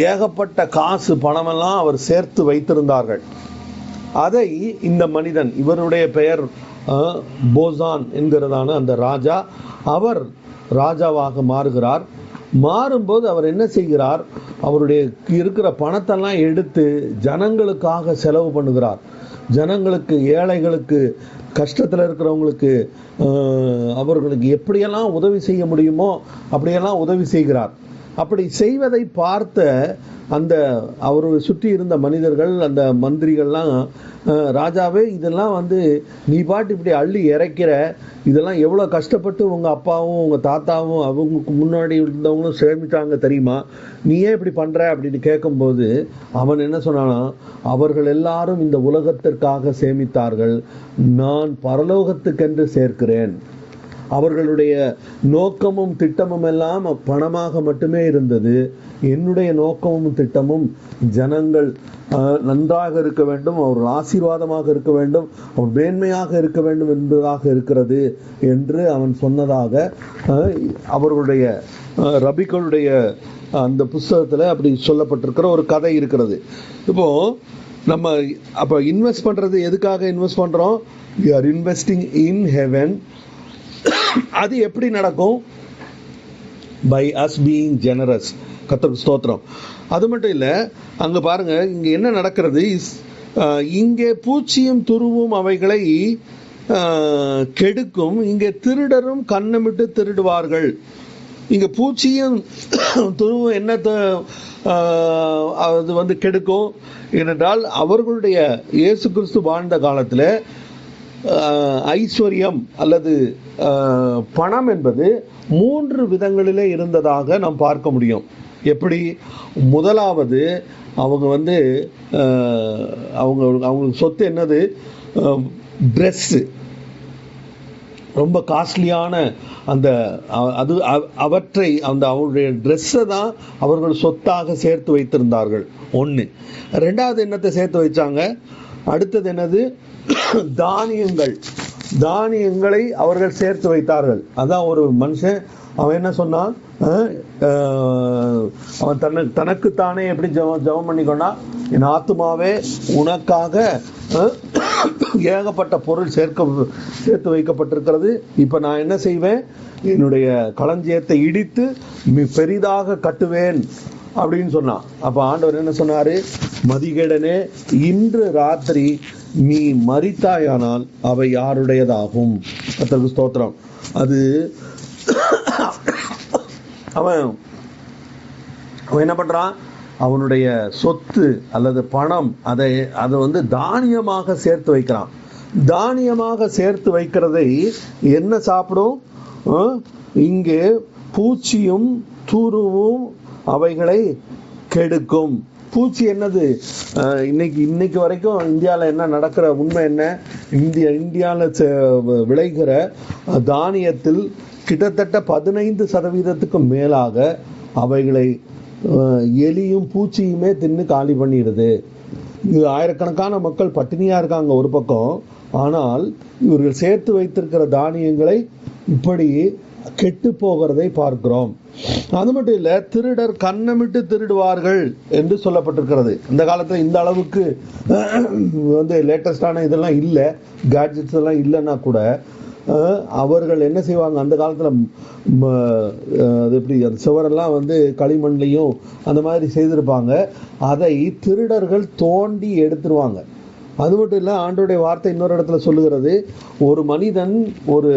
ஏகப்பட்ட காசு பணமெல்லாம் அவர் சேர்த்து வைத்திருந்தார்கள். அதை இந்த மனிதன், இவருடைய பெயர் போசான் என்கிறதான அந்த ராஜா, அவர் ராஜாவாக மாறுகிறார். மாறும்போது அவர் என்ன செய்கிறார்? அவருடைய இருக்கிற பணத்தெல்லாம் எடுத்து ஜனங்களுக்காக செலவு பண்ணுகிறார். ஜனங்களுக்கு, ஏழைகளுக்கு, கஷ்டத்தில் இருக்கிறவங்களுக்கு அவர்களுக்கு எப்படியெல்லாம் உதவி செய்ய முடியுமோ அப்படியெல்லாம் உதவி செய்கிறார். அப்படி செய்வதை பார்த்த அந்த அவரை சுற்றி இருந்த மனிதர்கள், அந்த மந்திரிகள்லாம், ராஜாவே இதெல்லாம் நீ பாட்டு இப்படி அள்ளி இறைக்கிற, இதெல்லாம் எவ்வளோ கஷ்டப்பட்டு உங்கள் அப்பாவும் உங்கள் தாத்தாவும் அவங்களுக்கு முன்னாடி இருந்தவங்களும் சேமித்தாங்க தெரியுமா, நீ ஏன் இப்படி பண்ணுற அப்படின்னு கேட்கும்போது அவன் என்ன சொன்னானா, அவர்கள் எல்லாரும் இந்த உலகத்திற்காக சேமித்தார்கள், நான் பரலோகத்துக்கென்று சேர்க்கிறேன். அவர்களுடைய நோக்கமும் திட்டமும் எல்லாம் பணமாக மட்டுமே இருந்தது. என்னுடைய நோக்கமும் திட்டமும் ஜனங்கள் நன்றாக இருக்க வேண்டும், அவர்கள் ஆசீர்வாதமாக இருக்க வேண்டும், அவர் மேன்மையாக இருக்க வேண்டும் என்பதாக இருக்கிறது என்று அவன் சொன்னதாக அவர்களுடைய ரபிகளுடைய அந்த புஸ்தகத்தில் அப்படி சொல்லப்பட்டிருக்கிற ஒரு கதை இருக்கிறது. இப்போ நம்ம அப்போ இன்வெஸ்ட் பண்ணுறது எதுக்காக இன்வெஸ்ட் பண்ணுறோம்? we are investing in heaven. அது எப்படி நடக்கும்? By us being generous. கர்த்தருக்கு ஸ்தோத்திரம். அது மட்டும் இல்லை, அங்கே பாருங்க, இங்கே என்ன நடக்கிறது? இங்கே பூச்சியும் துருவும் அவைகளை கெடுக்கும், இங்கே திருடரும் கண்ணமிட்டு திருடுவார்கள். இங்கே பூச்சியும் துருவும் என்ன அது கெடுக்கும் ஏனென்றால், அவர்களுடைய இயேசு கிறிஸ்து வாழ்ந்த காலத்தில் ஐஸ்வர்யம் அல்லது பணம் என்பது 3 விதங்களிலே இருந்ததாக நாம் பார்க்க முடியும். எப்படி? முதலாவது, அவங்க அவங்களுக்கு சொத்து என்னது? ட்ரெஸ்ஸு, ரொம்ப காஸ்ட்லியான அந்த அவற்றை அவருடைய ட்ரெஸ்ஸை தான் அவர்கள் சொத்தாக சேர்த்து வைத்திருந்தார்கள். 1. 2வது என்னத்தை சேர்த்து வச்சாங்க? அடுத்தது என்னது? தானியங்களை அவர்கள் சேர்த்து வைத்தார்கள். அதான் ஒரு மனுஷன், அவன் என்ன சொன்னான்? அவன் தனக்குத்தானே எப்படி ஜெபம் பண்ணிக்கொண்டா, என் ஆத்துமாவே உனக்காக ஏகப்பட்ட பொருள் சேர்த்து வைக்கப்பட்டிருக்கிறது. இப்போ நான் என்ன செய்வேன்? என்னுடைய களஞ்சியத்தை இடித்து பெரிதாக கட்டுவேன் அப்படின்னு சொன்னான். அப்போ ஆண்டவர் என்ன சொன்னாரு? மதிகேடனே, இன்று ராத்திரி நீ மரித்தாயானால் அவை யாருடையதாகும்? கர்த்தருக்கு ஸ்தோத்திரம். அது அவன் என்ன பண்றான்? அவனுடைய சொத்து அல்லது பணம் அதை தானியமாக சேர்த்து வைக்கிறான். தானியமாக சேர்த்து வைக்கிறதை என்ன சாப்பிடும்? இங்கே பூச்சியும் துருவும் அவைகளை கெடுக்கும். பூச்சி என்னது? இன்னைக்கு வரைக்கும் இந்தியாவில் என்ன நடக்கிற உண்மை என்ன? இந்தியாவில் விளைகிற தானியத்தில் கிட்டத்தட்ட 15% மேலாக அவைகளை எலியும் பூச்சியுமே தின்னு காலி பண்ணிடுது. இது ஆயிரக்கணக்கான மக்கள் பட்டினியாக இருக்காங்க ஒரு பக்கம். ஆனால் இவர்கள் சேர்த்து வைத்திருக்கிற தானியங்களை இப்படி கெட்டு போகிறதை பார்க்கிறோம். அது மட்டும் இல்லை, திருடர் கண்ணமிட்டு திருடுவார்கள் என்று சொல்லப்பட்டிருக்கிறது. இந்த காலத்தில் இந்த அளவுக்கு லேட்டஸ்டான இதெல்லாம் இல்லை, கேட்ஜெட்ஸ் எல்லாம் இல்லைன்னா கூட அவர்கள் என்ன செய்வாங்க? அந்த காலத்தில் அது எப்படி அந்த சுவரெல்லாம் களிமண்லையும் அந்த மாதிரி செய்திருப்பாங்க. அதை திருடர்கள் தோண்டி எடுத்துருவாங்க. அது மட்டும் இல்லை, ஆண்டவருடைய வார்த்தை இன்னொரு இடத்துல சொல்லுகிறது, ஒரு மனிதன் ஒரு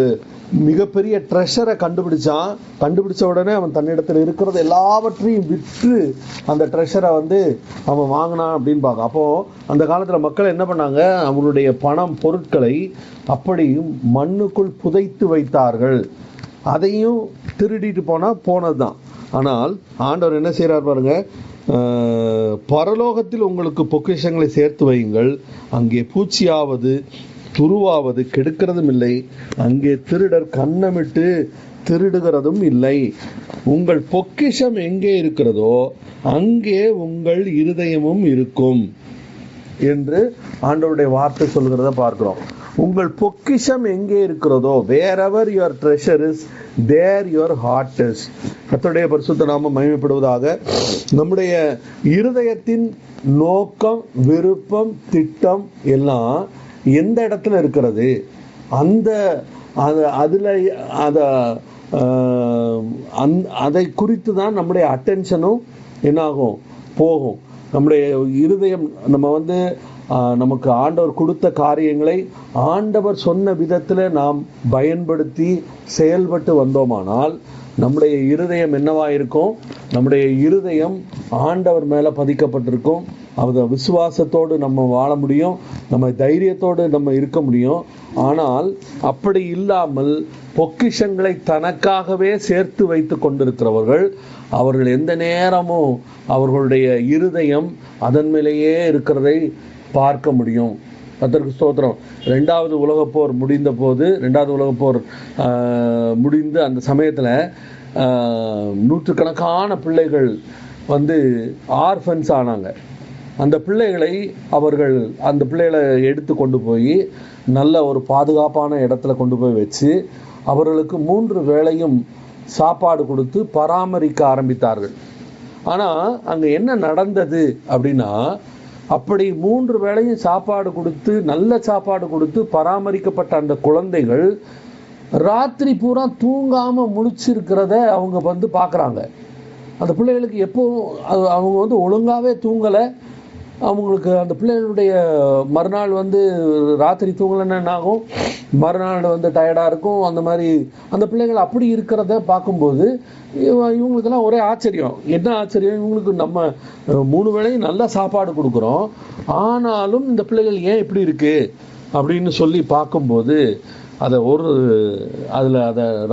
மிகப்பெரிய ட்ரெஷரை கண்டுபிடிச்ச உடனே அவன் தன்னிடத்தில் இருக்கிறது எல்லாவற்றையும் விற்று அந்த ட்ரெஷரை அவன் வாங்கினான் அப்படின்னு பார்க்க. அப்போது அந்த காலத்தில் மக்கள் என்ன பண்ணாங்க, அவங்களுடைய பணம் பொருட்களை அப்படி மண்ணுக்குள் புதைத்து வைத்தார்கள். அதையும் திருடிட்டு போனது தான். ஆனால் ஆண்டவர் என்ன செய்கிறார் பாருங்க, பரலோகத்தில் உங்களுக்கு பொக்கிஷங்களை சேர்த்து வையுங்கள், அங்கே பூச்சியாவது துருவாவது கெடுக்கிறதும் இல்லை, அங்கே திருடர் கன்னமிட்டு திருடுகிறதும் இல்லை. உங்கள் பொக்கிஷம் எங்கே இருக்கிறதோ அங்கே உங்கள் இருதயமும் இருக்கும் என்று ஆண்டவருடைய வார்த்தை சொல்கிறத பார்க்கிறோம். உங்கள் பொக்கிஷம் எங்கே இருக்கிறதோ, wherever your treasure is, there your heart is. கர்த்தருடைய பரிசுத்த நாமம் மகிமைப்படுவதாக. நம்முடைய இருதயத்தின் நோக்கம், விருப்பம், திட்டம் எல்லாம் எந்த இடத்துல இருக்கிறது, அதை குறித்து தான் நம்முடைய அட்டென்ஷனும் என்னாகும், போகும். நம்முடைய இருதயம் நமக்கு ஆண்டவர் கொடுத்த காரியங்களை ஆண்டவர் சொன்ன விதத்தில் நாம் பயன்படுத்தி செயல்பட்டு வந்தோமானால் நம்முடைய இருதயம் என்னவா இருக்கும், நம்முடைய இருதயம் ஆண்டவர் மேலே பதிக்கப்பட்டிருக்கும். அந்த விசுவாசத்தோடு நம்ம வாழ முடியும், நம்ம தைரியத்தோடு நம்ம இருக்க முடியும். ஆனால் அப்படி இல்லாமல் பொக்கிஷங்களை தனக்காகவே சேர்த்து வைத்து கொண்டிருக்கிறவர்கள், அவர்கள் எந்த நேரமும் அவர்களுடைய இருதயம் அதன் மேலேயே இருக்கிறதை பார்க்க முடியும். கர்த்தருக்கு ஸ்தோத்திரம். ரெண்டாவது உலகப்போர் முடிந்த அந்த சமயத்தில் நூற்றுக்கணக்கான பிள்ளைகள் ஆர்ஃபன்ஸ் ஆனாங்க. அந்த பிள்ளைகளை எடுத்து கொண்டு போய் நல்ல ஒரு பாதுகாப்பான இடத்துல கொண்டு போய் வச்சு அவர்களுக்கு 3 வேளையும் சாப்பாடு கொடுத்து பராமரிக்க ஆரம்பித்தார்கள். ஆனால் அங்கே என்ன நடந்தது அப்படின்னா, அப்படி 3 வேளையும் சாப்பாடு கொடுத்து, நல்ல சாப்பாடு கொடுத்து பராமரிக்கப்பட்ட அந்த குழந்தைகள் ராத்திரி பூரா தூங்காம முழிச்சிருக்கிறத அவங்க பார்க்குறாங்க. அந்த பிள்ளைகளுக்கு எப்போவும் அவங்க ஒழுங்காகவே தூங்கலை. அவங்களுக்கு அந்த பிள்ளைகளுடைய மறுநாள் ராத்திரி தூங்கலைன்னா என்ன ஆகும், மறுநாள் டயர்டாக இருக்கும். அந்த மாதிரி அந்த பிள்ளைகள் அப்படி இருக்கிறத பார்க்கும்போது இவங்களுக்கெல்லாம் ஒரே ஆச்சரியம். என்ன ஆச்சரியம், இவங்களுக்கு நம்ம 3 வேளையும் நல்ல சாப்பாடு கொடுக்குறோம், ஆனாலும் இந்த பிள்ளைகள் ஏன் இப்படி இருக்கு அப்படின்னு சொல்லி பார்க்கும்போது அதை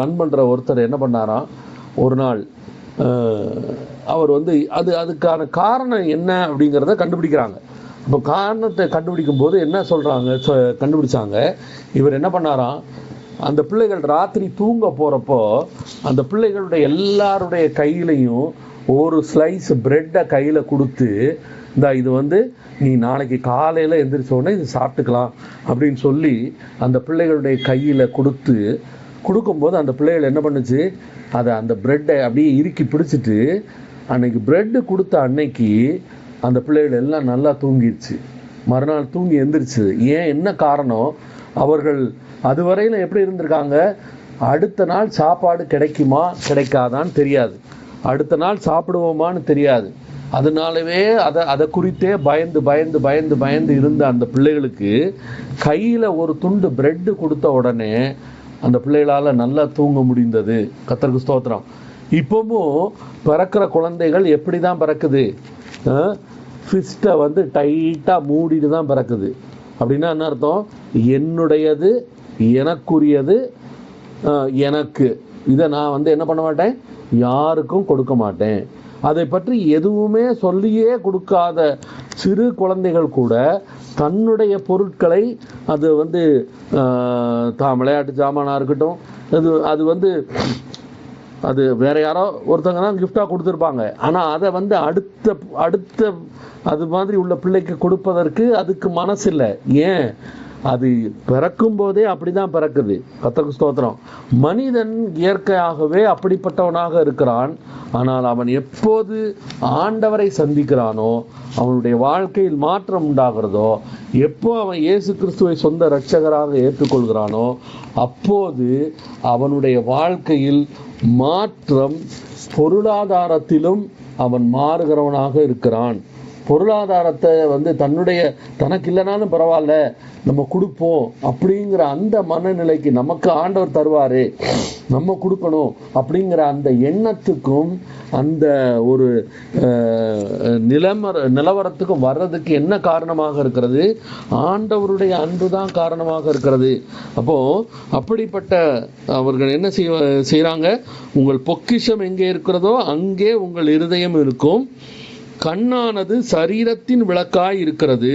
ரன் பண்ணுற ஒருத்தர் என்ன பண்ணாராம், ஒரு நாள் அவர் அதுக்கான காரணம் என்ன அப்படிங்கிறத கண்டுபிடிக்கிறாங்க. இப்போ காரணத்தை கண்டுபிடிக்கும் போது என்ன கண்டுபிடிச்சாங்க, இவர் என்ன பண்ணாராம், அந்த பிள்ளைகள் ராத்திரி தூங்க போகிறப்போ அந்த பிள்ளைகளுடைய எல்லாருடைய கையிலையும் ஒரு ஸ்லைஸ் பிரெட்டை கையில் கொடுத்து, இது நீ நாளைக்கு காலையில் எந்திரிச்ச உடனே இது சாப்பிட்டுக்கலாம் அப்படின்னு சொல்லி அந்த பிள்ளைகளுடைய கையில் கொடுக்கும்போது அந்த பிள்ளைகள் என்ன பண்ணுச்சு, அந்த பிரெட்டை அப்படியே இறுக்கி பிடிச்சிட்டு அன்னைக்கு பிரெட்டு கொடுத்த அன்னைக்கு அந்த பிள்ளைகள் எல்லாம் நல்லா தூங்கிடுச்சு. மறுநாள் தூங்கி எந்திரிச்சு. ஏன், என்ன காரணம், அவர்கள் அதுவரையில் எப்படி இருந்திருக்காங்க, அடுத்த நாள் சாப்பாடு கிடைக்குமா கிடைக்காதான்னு தெரியாது, அடுத்த நாள் சாப்பிடுவோமான்னு தெரியாது. அதனாலவே அதை குறித்தே பயந்து இருந்த அந்த பிள்ளைகளுக்கு கையில் ஒரு துண்டு பிரெட்டு கொடுத்த உடனே அந்த பிள்ளைகளால் நல்லா தூங்க முடிந்தது. கர்த்தருக்கு ஸ்தோத்திரம். இப்போவும் பிறக்கிற குழந்தைகள் எப்படி தான் பிறக்குது, ஃபிஸ்ட்டை டைட்டாக மூடிட்டு தான் பிறக்குது. அப்படின்னா என்ன அர்த்தம், என்னுடையது, எனக்குரியது, எனக்கு, இதை நான் என்ன பண்ண மாட்டேன், யாருக்கும் கொடுக்க மாட்டேன். அதை பற்றி எதுவுமே சொல்லியே கொடுக்காத சிறு குழந்தைகள் கூட தன்னுடைய பொருட்களை அது தான் விளையாட்டு ஜாமானாக இருக்கட்டும், அது வேற யாரோ ஒருத்தங்க தான் கிஃப்டாக கொடுத்துருப்பாங்க. ஆனால் அதை அடுத்த அது மாதிரி உள்ள பிள்ளைக்கு கொடுப்பதற்கு அதுக்கு மனசு இல்லை. ஏன், அது பிறக்கும் போதே அப்படிதான் பிறக்குது. கர்த்தருக்கு ஸ்தோத்திரம். மனிதன் இயற்கையாகவே அப்படிப்பட்டவனாக இருக்கிறான். ஆனால் அவன் எப்போது ஆண்டவரை சந்திக்கிறானோ, அவனுடைய வாழ்க்கையில் மாற்றம் உண்டாகிறதோ, எப்போ அவன் இயேசு கிறிஸ்துவை சொந்த இரட்சகராக ஏற்றுக்கொள்கிறானோ, அப்போது அவனுடைய வாழ்க்கையில் மாற்றம், பொருளாதாரத்திலும் அவன் மாறுகிறவனாக இருக்கிறான். பொருளாதாரத்தை தன்னுடைய தனக்கு இல்லைனாலும் பரவாயில்ல நம்ம கொடுப்போம் அப்படிங்கிற அந்த மனநிலைக்கு, நமக்கு ஆண்டவர் தருவாரு நம்ம கொடுக்கணும் அப்படிங்கிற அந்த எண்ணத்துக்கும் அந்த ஒரு நிலவரத்துக்கும் வர்றதுக்கு என்ன காரணமாக இருக்கிறது? ஆண்டவருடைய அன்பு தான் காரணமாக இருக்கிறது. அப்போ அப்படிப்பட்ட அவர்கள் என்ன செய்யறாங்க? உங்கள் பொக்கிஷம் எங்கே இருக்கிறதோ அங்கே உங்கள் இருதயம் இருக்கும். கண்ணானது சரீரத்தின் விளக்காய் இருக்கிறது.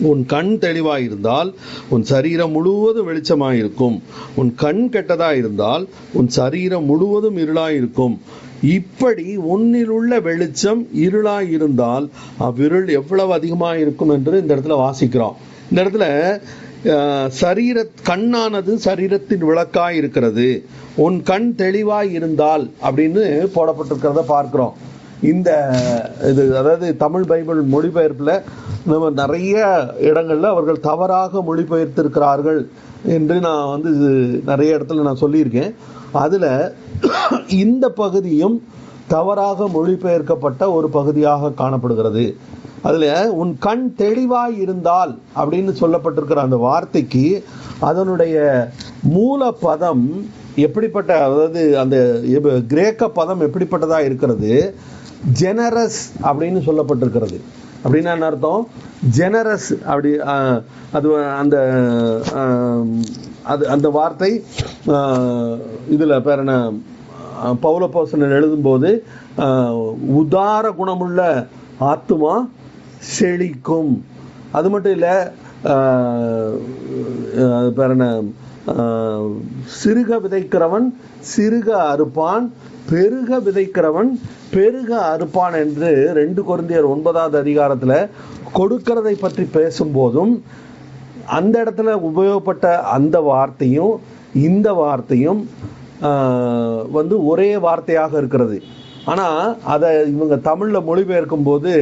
உன் கண் தெளிவாய் இருந்தால் உன் சரீரம் முழுவதும் வெளிச்சமாயிருக்கும். உன் கண் கெட்டதாய் இருந்தால் உன் சரீரம் முழுவதும் இருளாயிருக்கும். இப்படி உன்னில் உள்ள வெளிச்சம் இருளாய் இருந்தால் அவ்விருள் எவ்வளவு அதிகமாக இருக்கும் என்று இந்த இடத்துல வாசிக்கிறோம். இந்த இடத்துல கண்ணானது சரீரத்தின் விளக்காய் இருக்கிறது. உன் கண் தெளிவாய் இருந்தால் அப்படின்னு போடப்பட்டிருக்கிறத பார்க்கிறோம். இந்த இது அதாவது தமிழ் பைபிள் மொழிபெயர்ப்பில் நம்ம நிறைய இடங்கள்ல அவர்கள் தவறாக மொழிபெயர்த்திருக்கிறார்கள் என்று நான் நிறைய இடத்துல நான் சொல்லியிருக்கேன். அதுல இந்த பகுதியும் தவறாக மொழிபெயர்க்கப்பட்ட ஒரு பகுதியாக காணப்படுகிறது. அதுல உன் கண் தெளிவாய் இருந்தால் அப்படின்னு சொல்லப்பட்டிருக்கிற அந்த வார்த்தைக்கு அதனுடைய மூல பதம் எப்படிப்பட்ட, அதாவது அந்த கிரேக்க பதம் எப்படிப்பட்டதா இருக்கிறது? ஜெனரஸ் அப்படின்னு சொல்லப்பட்டிருக்கிறது. அப்படின்னா என்ன அர்த்தம்? ஜெனரஸ் அப்படி அது அந்த வார்த்தை இதுல பேர் என்ன, பவுலப்போஸ்தலன் எழுதும்போது உதார குணமுள்ள ஆத்துமா செழிக்கும். அது மட்டும் இல்லை, அது பேர் என்ன, சிறுக விதைக்கிறவன் சிறுக அறுப்பான், பெருக விதைக்கிறவன் பெருக அறுப்பான் என்று 2 கொரிந்தியர் 9வது அதிகாரத்துல கொடுக்கிறதை பற்றி பேசும்போதும் அந்த இடத்துல உபயோகப்பட்ட அந்த வார்த்தையும் இந்த வார்த்தையும் ஒரே வார்த்தையாக இருக்கிறது. ஆனா அதை இவங்க தமிழ்ல மொழிபெயர்க்கும் போது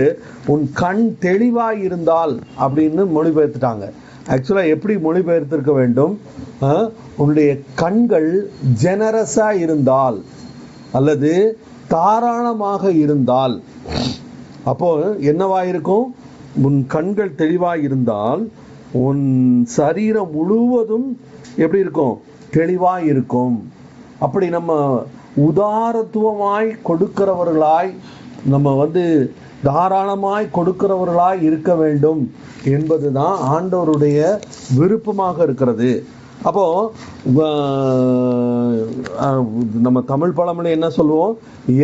உன் கண் தெளிவாய் இருந்தால் அப்படின்னு மொழிபெயர்த்துட்டாங்க. ஆக்சுவலா எப்படி மொழிபெயர்த்திருக்க வேண்டும்? உன்னுடைய கண்கள் ஜெனரஸா இருந்தால் அல்லது தாராளமாக இருந்தால், அப்போ என்னவா இருக்கும்? உன் கண்கள் தெளிவாய் இருந்தால் உன் சரீரம் முழுவதும் எப்படி இருக்கும்? தெளிவாய் இருக்கும். அப்படி நம்ம உதாரத்துவமாய் கொடுக்கிறவர்களாய், நம்ம தாராளமாய் கொடுக்கிறவர்களாய் இருக்க வேண்டும் என்பதுதான் ஆண்டவருடைய விருப்பமாக இருக்கிறது. அப்போ நம்ம தமிழ் பழமொழி என்ன சொல்லுவோம்?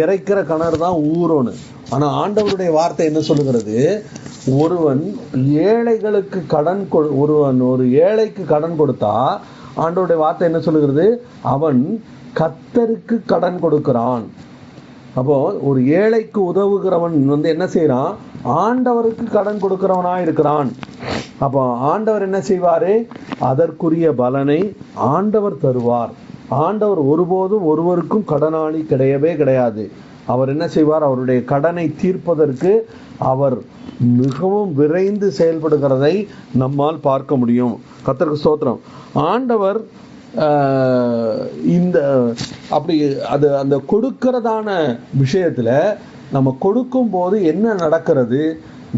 இறைக்கிற கிணறு தான் ஊரோன்னு. ஆனா ஆண்டவருடைய வார்த்தை என்ன சொல்லுகிறது? ஒருவன் ஏழைகளுக்கு ஒரு ஏழைக்கு கடன் கொடுத்தா ஆண்டவருடைய வார்த்தை என்ன சொல்லுகிறது? அவன் கர்த்தருக்கு கடன் கொடுக்கிறான். அப்போ ஒரு ஏழைக்கு உதவுகிறவன் என்ன செய்யறான்? ஆண்டவருக்கு கடன் கொடுக்கிறவனா இருக்கிறான். அப்போ ஆண்டவர் என்ன செய்வாரு? அதற்குரிய பலனை ஆண்டவர் தருவார். ஆண்டவர் ஒருபோதும் ஒருவருக்கும் கடனாளி கிடையவே கிடையாது. அவர் என்ன செய்வார்? அவருடைய கடனை தீர்ப்பதற்கு அவர் மிகவும் விரைந்து செயல்படுகிறதை நம்மால் பார்க்க முடியும். கர்த்தருக்கு ஸ்தோத்திரம். ஆண்டவர் இந்த அப்படி அந்த கொடுக்கிறதான விஷயத்துல நம்ம கொடுக்கும் போது என்ன நடக்கிறது?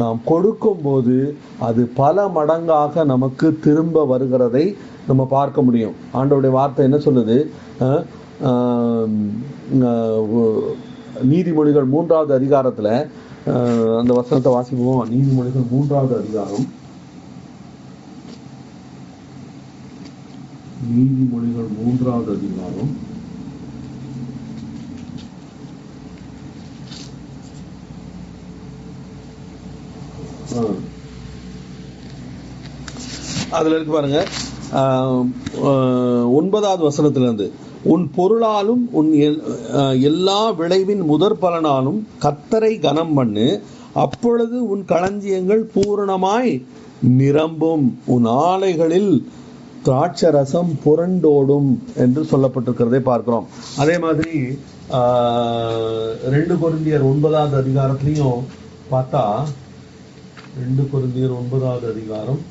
நாம் கொடுக்கும் போது அது பல மடங்காக நமக்கு திரும்ப வருகிறதை நம்ம பார்க்க முடியும். ஆண்டவருடைய வார்த்தை என்ன சொல்லுது? நீதிமொழிகள் 3வது அதிகாரத்துல அந்த வசனத்தை வாசிப்போம். நீதிமொழிகள் 3வது அதிகாரம். நீதிமொழிகள் 3வது அதிகாரம் அதுல இருக்கு பாருங்க. 9வது வசனத்திலிருந்து, உன் பொருளாலும் உன் எல்லா விளைவின் முதற் பலனாலும் கர்த்தரை கனம் பண்ணு, அப்பொழுது உன் களஞ்சியங்கள் பூரணமாய் நிரம்பும், உன் ஆலைகளில் திராட்சரசம் புரண்டோடும் என்று சொல்லப்பட்டிருக்கிறதை பார்க்கிறோம். அதே மாதிரி 2 கொரிந்தியர் 9வது அதிகாரத்திலையும் பார்த்தா, 2 கொரிந்தியர் 9வது அதிகாரம்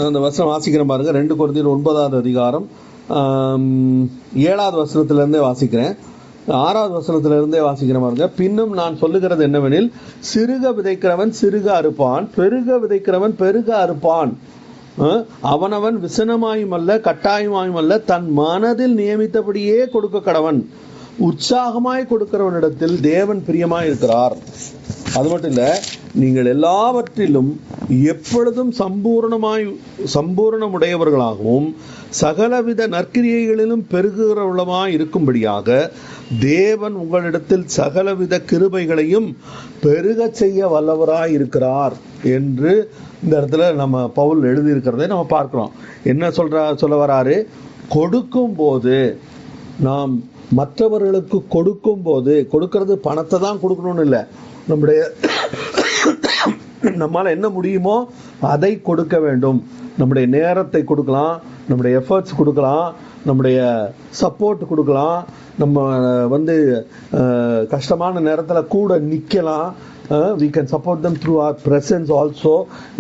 அந்த வசனம் வாசிக்கிறேன் பாருங்க. 2 கொரிந்தியர் 9வது அதிகாரம் 7வது வசனத்திலிருந்தே வாசிக்கிறேன். 6வது வசனத்திலிருந்தே வாசிக்கிறேன் பாருங்க. பின்னும் நான் சொல்லுகிறது என்னவெனில், சிறுக விதைக்கிறவன் சிறுக அறுப்பான், பெருக விதைக்கிறவன் பெருக அறுப்பான். அவனவன் விசனமாயும் அல்ல கட்டாயமாயும் அல்ல, தன் மனதில் நியமித்தபடியே கொடுக்க கடவன். உற்சாகமாய் கொடுக்கிறவனிடத்தில் தேவன் பிரியமாய் இருக்கிறார். அது மட்டும் இல்ல, நீங்கள் எல்லாவற்றிலும் எப்பொழுதும் சம்பூரணமுடையவர்களாகவும் சகலவித நற்கிரியைகளிலும் பெருகுகிறவர்களாய் இருக்கும்படியாக தேவன் உங்களிடத்தில் சகலவித கிருபைகளையும் பெருக செய்ய வல்லவராய் இருக்கிறார் என்று இந்த இடத்துல நம்ம பவுல் எழுதியிருக்கிறதை நம்ம பார்க்கிறோம். என்ன சொல்ல வராரு? கொடுக்கும் போது, நாம் மற்றவர்களுக்கு கொடுக்கும் போது, கொடுக்கறது பணத்தை தான் கொடுக்கணும்னு இல்லை, நம்மால் என்ன முடியுமோ அதை கொடுக்க வேண்டும். நம்முடைய நேரத்தை கொடுக்கலாம், நம்முடைய எஃபர்ட்ஸ் கொடுக்கலாம், நம்முடைய சப்போர்ட் கொடுக்கலாம், நம்ம கஷ்டமான நேரத்தில் கூட நிற்கலாம். we can support them through our presence also.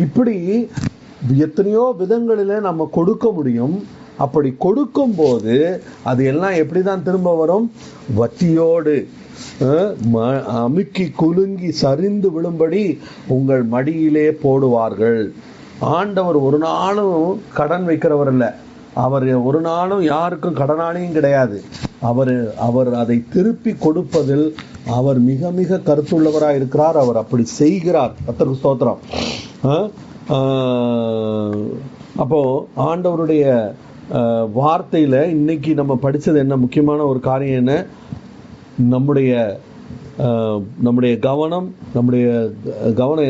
இப்படி எத்தனையோ விதங்களில் நம்ம கொடுக்க முடியும். அப்படி கொடுக்கும் போது அது எல்லாம் எப்படி தான் திரும்ப வரும்? வட்டியோடு அமுக்கி குலுங்கி சரிந்து விழும்படி உங்கள் மடியிலே போடுவார்கள். ஆண்டவர் ஒரு நாளும் கடன் வைக்கிறவர் இல்லை. அவர் ஒரு நாளும் யாருக்கும் கடனாளியும் கிடையாது. அவர் அதை திருப்பி கொடுப்பதில் அவர் மிக மிக கருத்துள்ளவராக இருக்கிறார். அவர் அப்படி செய்கிறார். கர்த்தருக்கு ஸ்தோத்திரம். அப்போ ஆண்டவருடைய வார்த்தையில இன்னைக்கு நம்ம படிச்சது என்ன? முக்கியமான ஒரு காரியம் என்ன? நம்முடைய கவனம்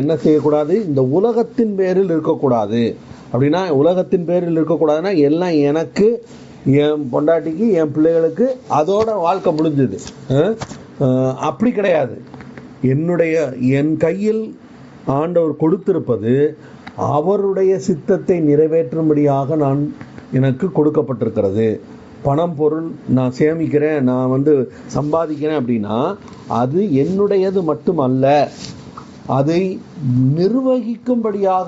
என்ன செய்யக்கூடாது? இந்த உலகத்தின் பேரில் இருக்கக்கூடாது. அப்படின்னா உலகத்தின் பேரில் இருக்கக்கூடாதுன்னா எல்லாம் எனக்கு, என் பொண்டாட்டிக்கு, என் பிள்ளைகளுக்கு, அதோட வாழ்க்கை முடிஞ்சது. அப்படி கிடையாது. என் கையில் ஆண்டவர் கொடுத்திருப்பது அவருடைய சித்தத்தை நிறைவேற்றும்படியாக எனக்கு கொடுக்கப்பட்டிருக்கிறது. பணம் பொருள் நான் சேமிக்கிறேன், நான் சம்பாதிக்கிறேன் அப்படின்னா அது என்னுடையது மட்டுமல்ல, அதை நிர்வகிக்கும்படியாக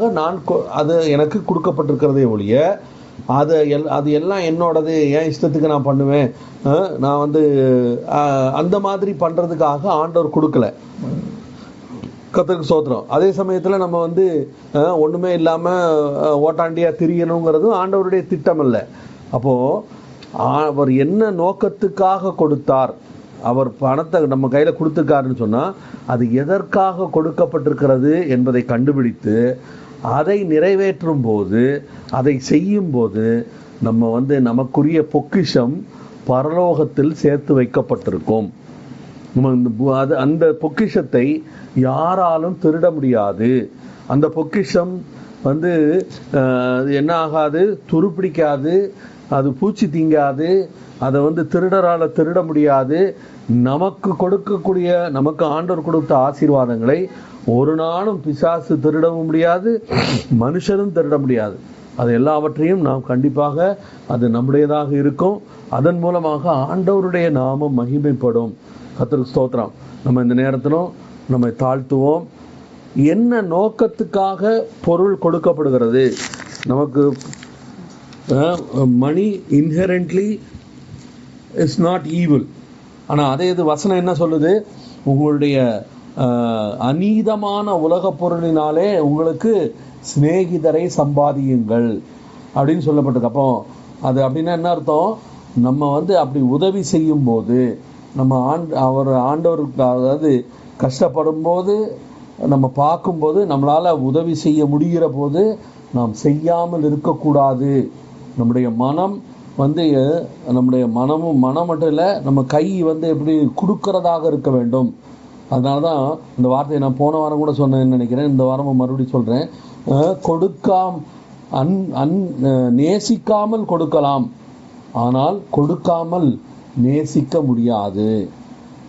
அது எனக்கு கொடுக்கப்பட்டிருக்கிறதே ஒழிய அது எல்லாம் என்னோடது, என் இஷ்டத்துக்கு நான் பண்ணுவேன், நான் அந்த மாதிரி பண்ணுறதுக்காக ஆண்டவர் கொடுக்கல. கர்த்தருக்கு ஸ்தோத்திரம். அதே சமயத்தில் நம்ம ஒன்றுமே இல்லாமல் ஓட்டாண்டியாக திரியணுங்கிறது ஆண்டவருடைய திட்டம் அல்ல. அப்போது அவர் என்ன நோக்கத்துக்காக கொடுத்தார், அவர் பணத்தை நம்ம கையில் கொடுத்துருக்காருன்னு சொன்னால் அது எதற்காக கொடுக்கப்பட்டிருக்கிறது என்பதை கண்டுபிடித்து அதை நிறைவேற்றும் போது, அதை செய்யும் போது நம்ம நமக்குரிய பொக்கிஷம் பரலோகத்தில் சேர்த்து வைக்கப்பட்டிருக்கும். அந்த பொக்கிஷத்தை யாராலும் திருட முடியாது. அந்த பொக்கிஷம் என்ன ஆகாது? துருப்பிடிக்காது, அது பூச்சி தீங்காது, அதை திருடரால் திருட முடியாது. நமக்கு ஆண்டவர் கொடுத்த ஆசீர்வாதங்களை ஒரு நாளும் பிசாசு திருடவும் முடியாது, மனுஷரும் திருட முடியாது. அது எல்லாவற்றையும் நாம் கண்டிப்பாக அது நம்முடையதாக இருக்கும். அதன் மூலமாக ஆண்டவருடைய நாமம் மகிமைப்படும். கர்த்தருக்கு ஸ்தோத்திரம். நம்ம இந்த நேரத்திலும் நம்மை தாழ்த்துவோம். என்ன நோக்கத்துக்காக பொருள் கொடுக்கப்படுகிறது? நமக்கு மணி இன்ஹெரண்ட்லி இஸ் நாட் ஈவில். ஆனால் அதே இது வசனம் என்ன சொல்லுது? உங்களுடைய அநீதமான உலக பொருளினாலே உங்களுக்கு சிநேகிதரை சம்பாதியுங்கள் அப்படின்னு சொல்லப்பட்டிருக்கு. அப்போ அது அப்படின்னா என்ன அர்த்தம்? நம்ம அப்படி உதவி செய்யும் போது, நம்ம ஆண்டவருக்கு, அதாவது கஷ்டப்படும் போது நம்ம பார்க்கும்போது, நம்மளால் உதவி செய்ய முடிகிற போது நாம் செய்யாமல் இருக்கக்கூடாது. நம்முடைய மனம் மனம் மட்டும் இல்லை, நம்ம கை எப்படி கொடுக்கறதாக இருக்க வேண்டும். அதனால தான் இந்த வார்த்தையை நான் போன வாரம் கூட சொன்னேன்னு நினைக்கிறேன், இந்த வாரமும் மறுபடியும் சொல்கிறேன். நேசிக்காமல் கொடுக்கலாம், ஆனால் கொடுக்காமல் நேசிக்க முடியாது.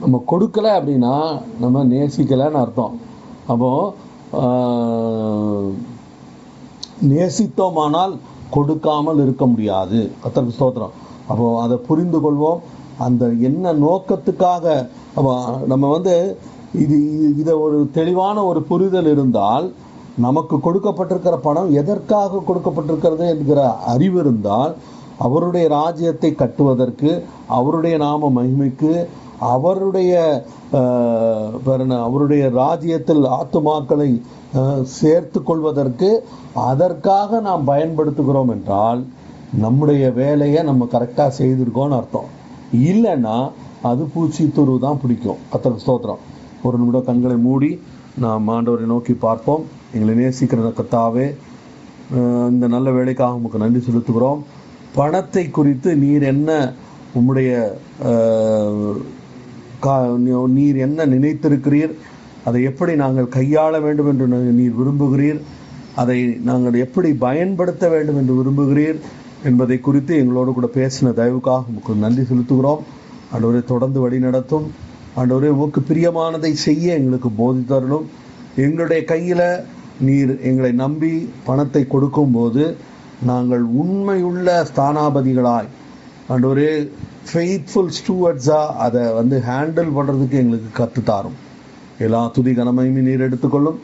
நம்ம கொடுக்கலை அப்படின்னா நம்ம நேசிக்கலைன்னு அர்த்தம். அப்போது நேசித்தோமானால் கொடுக்காமல் இருக்க முடியாது. கர்த்தருக்கு ஸ்தோத்திரம். அப்போது அதை புரிந்து கொள்வோம். அந்த என்ன நோக்கத்துக்காக நம்ம இதை ஒரு தெளிவான ஒரு புரிதல் இருந்தால் நமக்கு கொடுக்கப்பட்டிருக்கிற பணம் எதற்காக கொடுக்கப்பட்டிருக்கிறது என்கிற அறிவு இருந்தால் அவருடைய ராஜ்யத்தை கட்டுவதற்கு, அவருடைய நாம மகிமைக்கு, அவருடைய ராஜ்யத்தில் ஆத்துமாக்களை சேர்த்து கொள்வதற்கு அதற்காக நாம் பயன்படுத்துகிறோம் என்றால் நம்முடைய வேலையை நம்ம கரெக்டாக செய்திருக்கோம்னு அர்த்தம். இல்லைன்னா அது பூச்சி துருவு தான் பிடிக்கும். கர்த்தருக்கு ஸ்தோத்திரம். ஒரு நிமிடம் கண்களை மூடி நாம் ஆண்டவரை நோக்கி பார்ப்போம். எங்களை நேசிக்கிற கர்த்தாவே, இந்த நல்ல வேலைக்காக உங்களுக்கு நன்றி செலுத்துகிறோம். பணத்தை குறித்து நீர் என்ன நினைத்திருக்கிறீர், அதை எப்படி நாங்கள் கையாள வேண்டும் என்று நீர் விரும்புகிறீர், அதை நாங்கள் எப்படி பயன்படுத்த வேண்டும் என்று விரும்புகிறீர் என்பதை குறித்து எங்களோடு கூட பேசின தயவுக்காக உங்களுக்கு நன்றி செலுத்துகிறோம். ஆண்டவரை தொடர்ந்து வழி நடத்தும். ஆண்டவரே, உமக்கு பிரியமானதை செய்ய எங்களுக்கு போதித்தரணும். எங்களுடைய கையில் நீர் எங்களை நம்பி பணத்தை கொடுக்கும்போது நாங்கள் உண்மையுள்ள ஸ்தானாபதிகளாய், ஆண்டவரே, ஃபெய்த்ஃபுல் ஸ்டூவர்ட்ஸாக அதை ஹேண்டில் பண்ணுறதுக்கு எங்களுக்கு கற்றுத்தாரும். எல்லா துதி கனமையுமே நீர் எடுத்துக்கொள்ளும்.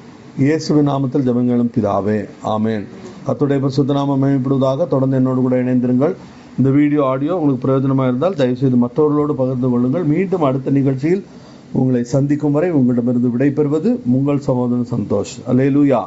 இயேசுவின் நாமத்தில் ஜெபங்களும் பிதாவே, ஆமேன். கர்த்தருடைய பரிசுத்த நாமம் மகிமைப்படுவதாக. தொடர்ந்து என்னோடு கூட இணைந்திருங்கள். இந்த வீடியோ ஆடியோ உங்களுக்கு பிரயோஜனமாக இருந்தால் தயவுசெய்து மற்றவர்களோடு பகிர்ந்து கொள்ளுங்கள். மீண்டும் அடுத்த நிகழ்ச்சியில் உங்களை சந்திக்கும் வரை உங்களிடமிருந்து விடைபெறுவது உங்கள் சகோதரன் சந்தோஷ். அல்லேலூயா.